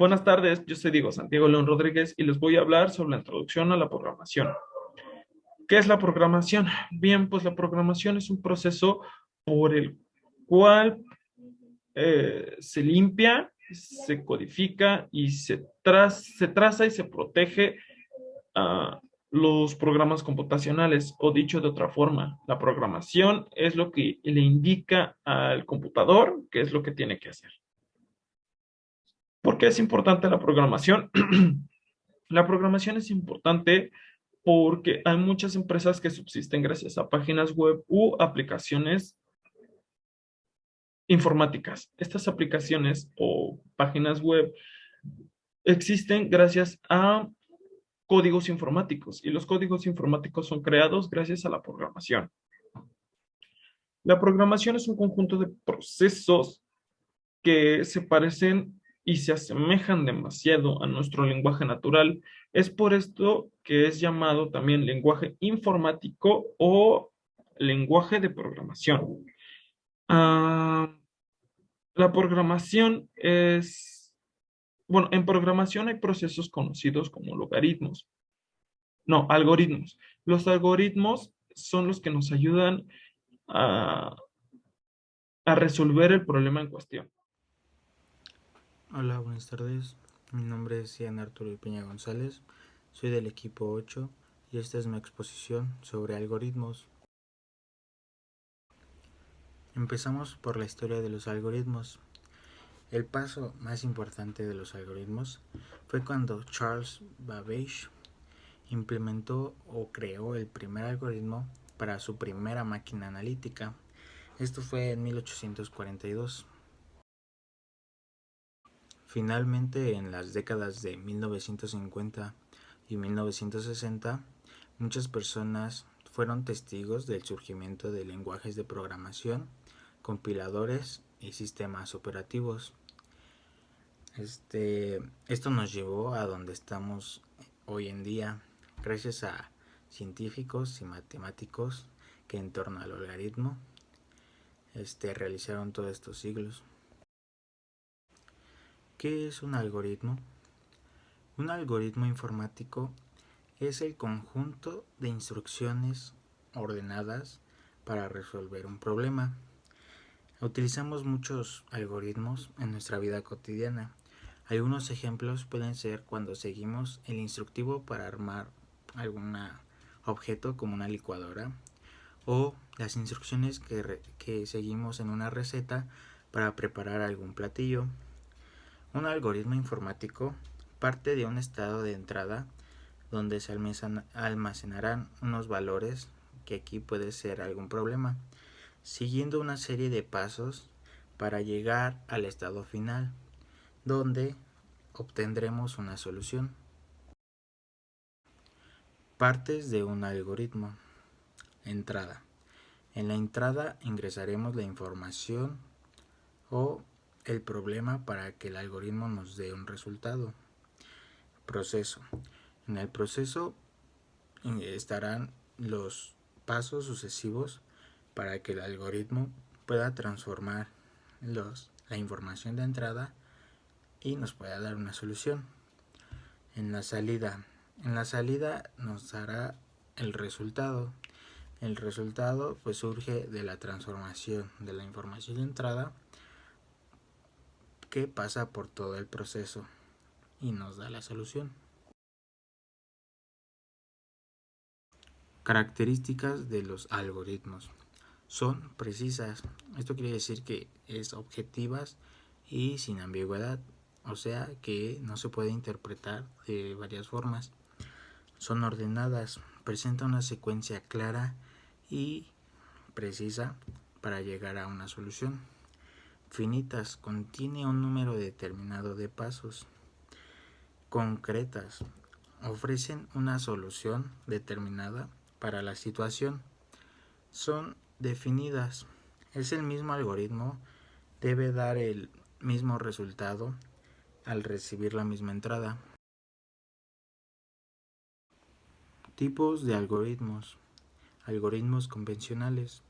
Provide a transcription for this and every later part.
Buenas tardes, yo soy Diego Santiago León Rodríguez y les voy a hablar sobre la introducción a la programación. ¿Qué es la programación? Bien, pues la programación es un proceso por el cual se limpia, se codifica y se traza y se protege a los programas computacionales, o dicho de otra forma, la programación es lo que le indica al computador qué es lo que tiene que hacer. ¿Por qué es importante la programación? La programación es importante porque hay muchas empresas que subsisten gracias a páginas web u aplicaciones informáticas. Estas aplicaciones o páginas web existen gracias a códigos informáticos y los códigos informáticos son creados gracias a la programación. La programación es un conjunto de procesos que se parecen y se asemejan demasiado a nuestro lenguaje natural. Es por esto que es llamado también lenguaje informático o lenguaje de programación. Ah, la programación bueno, en programación hay procesos conocidos como logaritmos, no, algoritmos. Los algoritmos son los que nos ayudan a, a resolver el problema en cuestión. Hola, buenas tardes. Mi nombre es Ian Arturo Peña González. Soy del equipo 8 y esta es mi exposición sobre algoritmos. Empezamos por la historia de los algoritmos. El paso más importante de los algoritmos fue cuando Charles Babbage implementó o creó el primer algoritmo para su primera máquina analítica. Esto fue en 1842. Finalmente, en las décadas de 1950 y 1960, muchas personas fueron testigos del surgimiento de lenguajes de programación, compiladores y sistemas operativos. Esto nos llevó a donde estamos hoy en día, gracias a científicos y matemáticos que en torno al algoritmo realizaron todos estos siglos. ¿Qué es un algoritmo? Un algoritmo informático es el conjunto de instrucciones ordenadas para resolver un problema. Utilizamos muchos algoritmos en nuestra vida cotidiana. Algunos ejemplos pueden ser cuando seguimos el instructivo para armar algún objeto como una licuadora, o las instrucciones que seguimos en una receta para preparar algún platillo. Un algoritmo informático parte de un estado de entrada donde se almacenarán unos valores, que aquí puede ser algún problema, siguiendo una serie de pasos para llegar al estado final, donde obtendremos una solución. Partes de un algoritmo. Entrada. En la entrada ingresaremos la información o el problema para que el algoritmo nos dé un resultado. Proceso. En el proceso estarán los pasos sucesivos para que el algoritmo pueda transformar la información de entrada y nos pueda dar una solución. En la salida. En la salida nos dará el resultado. El resultado pues surge de la transformación de la información de entrada, que pasa por todo el proceso y nos da la solución. Características de los algoritmos. Son precisas. Esto quiere decir que es objetivas y sin ambigüedad, o sea que no se puede interpretar de varias formas. Son ordenadas, presenta una secuencia clara y precisa para llegar a una solución. Finitas, contiene un número determinado de pasos. Concretas, ofrecen una solución determinada para la situación. Son definidas, es el mismo algoritmo, debe dar el mismo resultado al recibir la misma entrada. Tipos de algoritmos. Algoritmos convencionales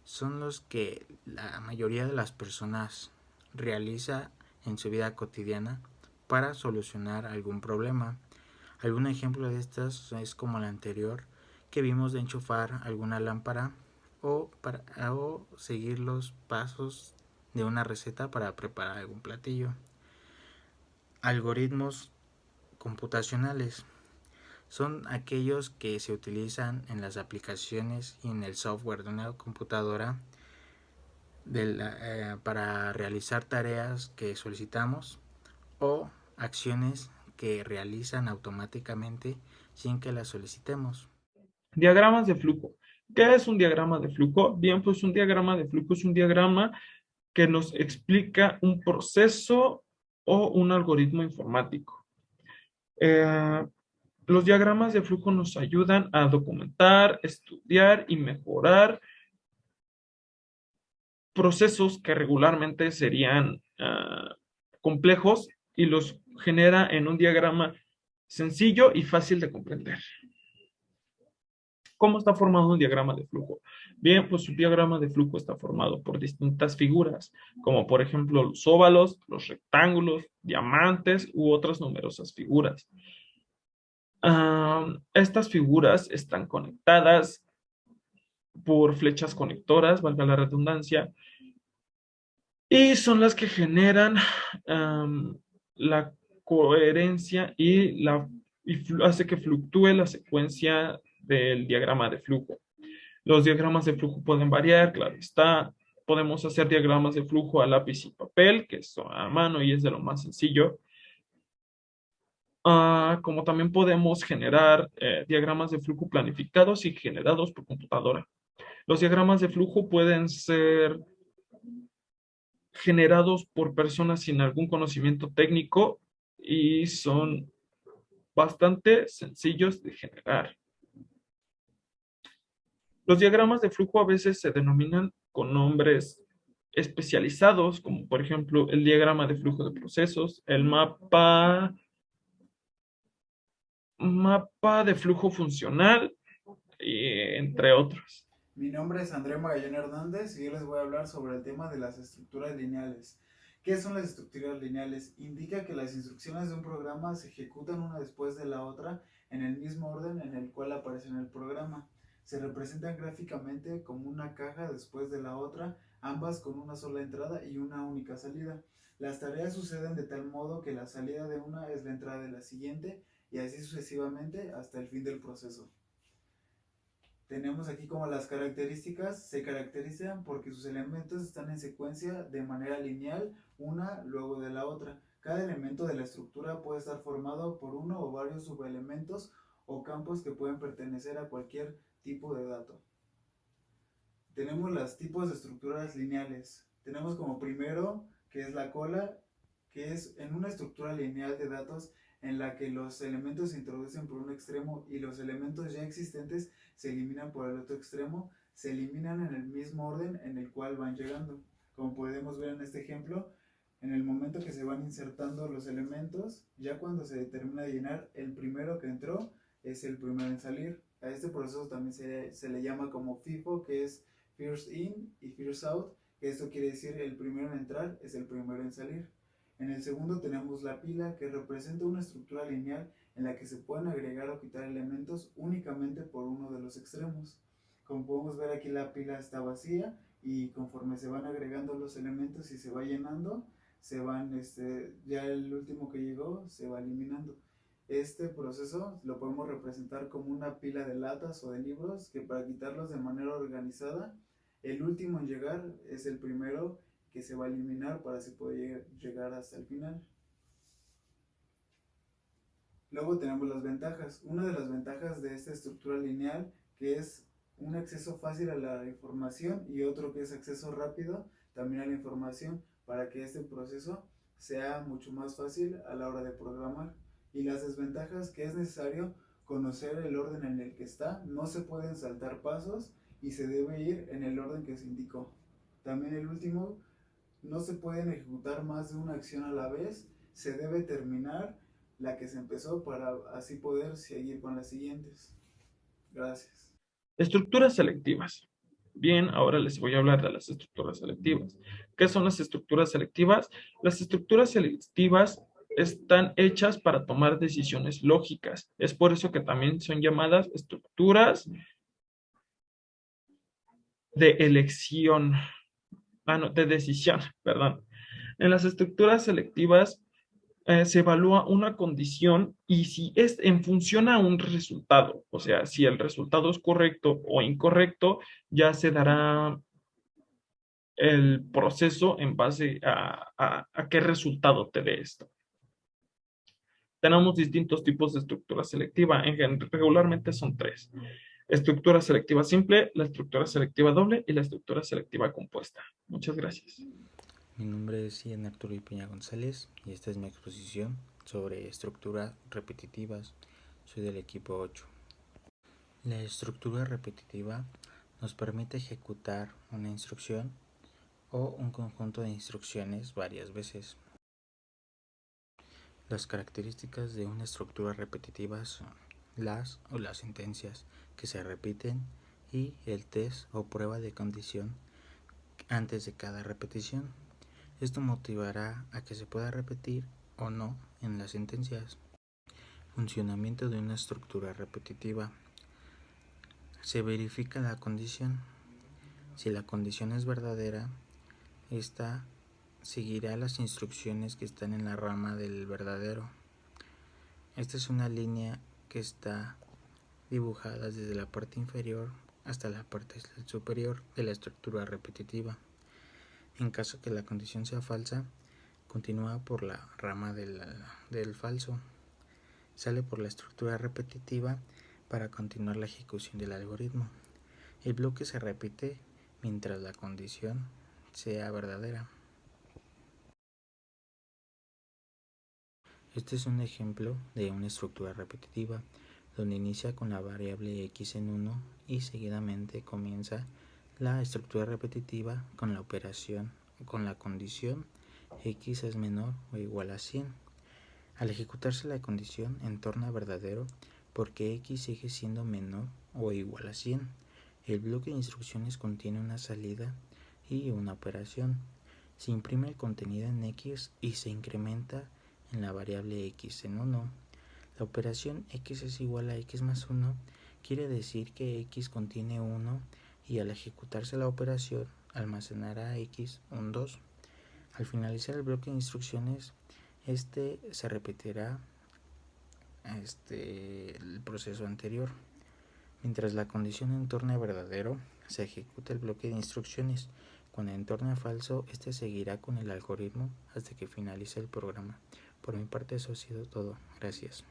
son los que la mayoría de las personas realiza en su vida cotidiana para solucionar algún problema. Algún ejemplo de estas es como el anterior que vimos de enchufar alguna lámpara o seguir los pasos de una receta para preparar algún platillo. Algoritmos computacionales son aquellos que se utilizan en las aplicaciones y en el software de una computadora para realizar tareas que solicitamos o acciones que realizan automáticamente sin que las solicitemos. Diagramas de flujo. ¿Qué es un diagrama de flujo? Bien, pues un diagrama de flujo es un diagrama que nos explica un proceso o un algoritmo informático. Los diagramas de flujo nos ayudan a documentar, estudiar y mejorar procesos que regularmente serían complejos y los genera en un diagrama sencillo y fácil de comprender. ¿Cómo está formado un diagrama de flujo? Bien, pues un diagrama de flujo está formado por distintas figuras, como por ejemplo los óvalos, los rectángulos, diamantes u otras numerosas figuras. Estas figuras están conectadas por flechas conectoras, valga la redundancia, y son las que generan la coherencia y hace que fluctúe la secuencia del diagrama de flujo. Los diagramas de flujo pueden variar, claro está. Podemos hacer diagramas de flujo a lápiz y papel, que es a mano y es de lo más sencillo. Como también podemos generar diagramas de flujo planificados y generados por computadora. Los diagramas de flujo pueden ser generados por personas sin algún conocimiento técnico y son bastante sencillos de generar. Los diagramas de flujo a veces se denominan con nombres especializados, como por ejemplo el diagrama de flujo de procesos, el mapa de flujo funcional, entre otros. Mi nombre es André Magallón Hernández y yo les voy a hablar sobre el tema de las estructuras lineales. ¿Qué son las estructuras lineales? Indica que las instrucciones de un programa se ejecutan una después de la otra en el mismo orden en el cual aparece en el programa. Se representan gráficamente como una caja después de la otra, ambas con una sola entrada y una única salida. Las tareas suceden de tal modo que la salida de una es la entrada de la siguiente y así sucesivamente hasta el fin del proceso. Tenemos aquí como las características, se caracterizan porque sus elementos están en secuencia de manera lineal, una luego de la otra. Cada elemento de la estructura puede estar formado por uno o varios subelementos o campos que pueden pertenecer a cualquier tipo de dato. Tenemos los tipos de estructuras lineales. Tenemos como primero, que es la cola, que es en una estructura lineal de datos en la que los elementos se introducen por un extremo y los elementos ya existentes se eliminan por el otro extremo, se eliminan en el mismo orden en el cual van llegando. Como podemos ver en este ejemplo, en el momento que se van insertando los elementos, ya cuando se termina de llenar, el primero que entró es el primero en salir. A este proceso también se le llama como FIFO, que es First In y First Out, que esto quiere decir el primero en entrar es el primero en salir. En el segundo tenemos la pila, que representa una estructura lineal en la que se pueden agregar o quitar elementos únicamente por uno de los extremos. Como podemos ver aquí, la pila está vacía y conforme se van agregando los elementos y se va llenando, ya el último que llegó se va eliminando. Este proceso lo podemos representar como una pila de latas o de libros que, para quitarlos de manera organizada, el último en llegar es el primero que se va a eliminar para así poder llegar hasta el final. Luego tenemos las ventajas. Una de las ventajas de esta estructura lineal, que es un acceso fácil a la información, y otro que es acceso rápido también a la información, para que este proceso sea mucho más fácil a la hora de programar. Y las desventajas, que es necesario conocer el orden en el que está, no se pueden saltar pasos y se debe ir en el orden que se indicó. También el último, no se pueden ejecutar más de una acción a la vez, se debe terminar la que se empezó para así poder seguir con las siguientes. Gracias. Estructuras selectivas. Bien, ahora les voy a hablar de las estructuras selectivas. ¿Qué son las estructuras selectivas? Las estructuras selectivas están hechas para tomar decisiones lógicas. Es por eso que también son llamadas estructuras de elección, no, de decisión, perdón. En las estructuras selectivas se evalúa una condición y si es en función a un resultado, o sea, si el resultado es correcto o incorrecto, ya se dará el proceso en base a qué resultado te dé esto. Tenemos distintos tipos de estructura selectiva, regularmente son tres: estructura selectiva simple, la estructura selectiva doble y la estructura selectiva compuesta. Muchas gracias. Mi nombre es Ian Arturo Piña González y esta es mi exposición sobre estructuras repetitivas. Soy del equipo 8. La estructura repetitiva nos permite ejecutar una instrucción o un conjunto de instrucciones varias veces. Las características de una estructura repetitiva son las o las sentencias que se repiten y el test o prueba de condición antes de cada repetición. Esto motivará a que se pueda repetir o no en las sentencias. Funcionamiento de una estructura repetitiva. Se verifica la condición. Si la condición es verdadera, esta seguirá las instrucciones que están en la rama del verdadero. Esta es una línea que está dibujada desde la parte inferior hasta la parte superior de la estructura repetitiva. En caso que la condición sea falsa, continúa por la rama del falso. Sale por la estructura repetitiva para continuar la ejecución del algoritmo. El bloque se repite mientras la condición sea verdadera. Este es un ejemplo de una estructura repetitiva donde inicia con la variable x en 1 y seguidamente comienza la estructura repetitiva con la operación con la condición x es menor o igual a 100. Al ejecutarse la condición entorna verdadero porque x sigue siendo menor o igual a 100. El bloque de instrucciones contiene una salida y una operación. Se imprime el contenido en x y se incrementa en la variable x en 1. La operación x es igual a x más 1 quiere decir que x contiene 1 y al ejecutarse la operación almacenará x un 2. Al finalizar el bloque de instrucciones, se repetirá el proceso anterior. Mientras la condición entorne verdadero, se ejecuta el bloque de instrucciones. Cuando entorne falso, seguirá con el algoritmo hasta que finalice el programa. Por mi parte eso ha sido todo. Gracias.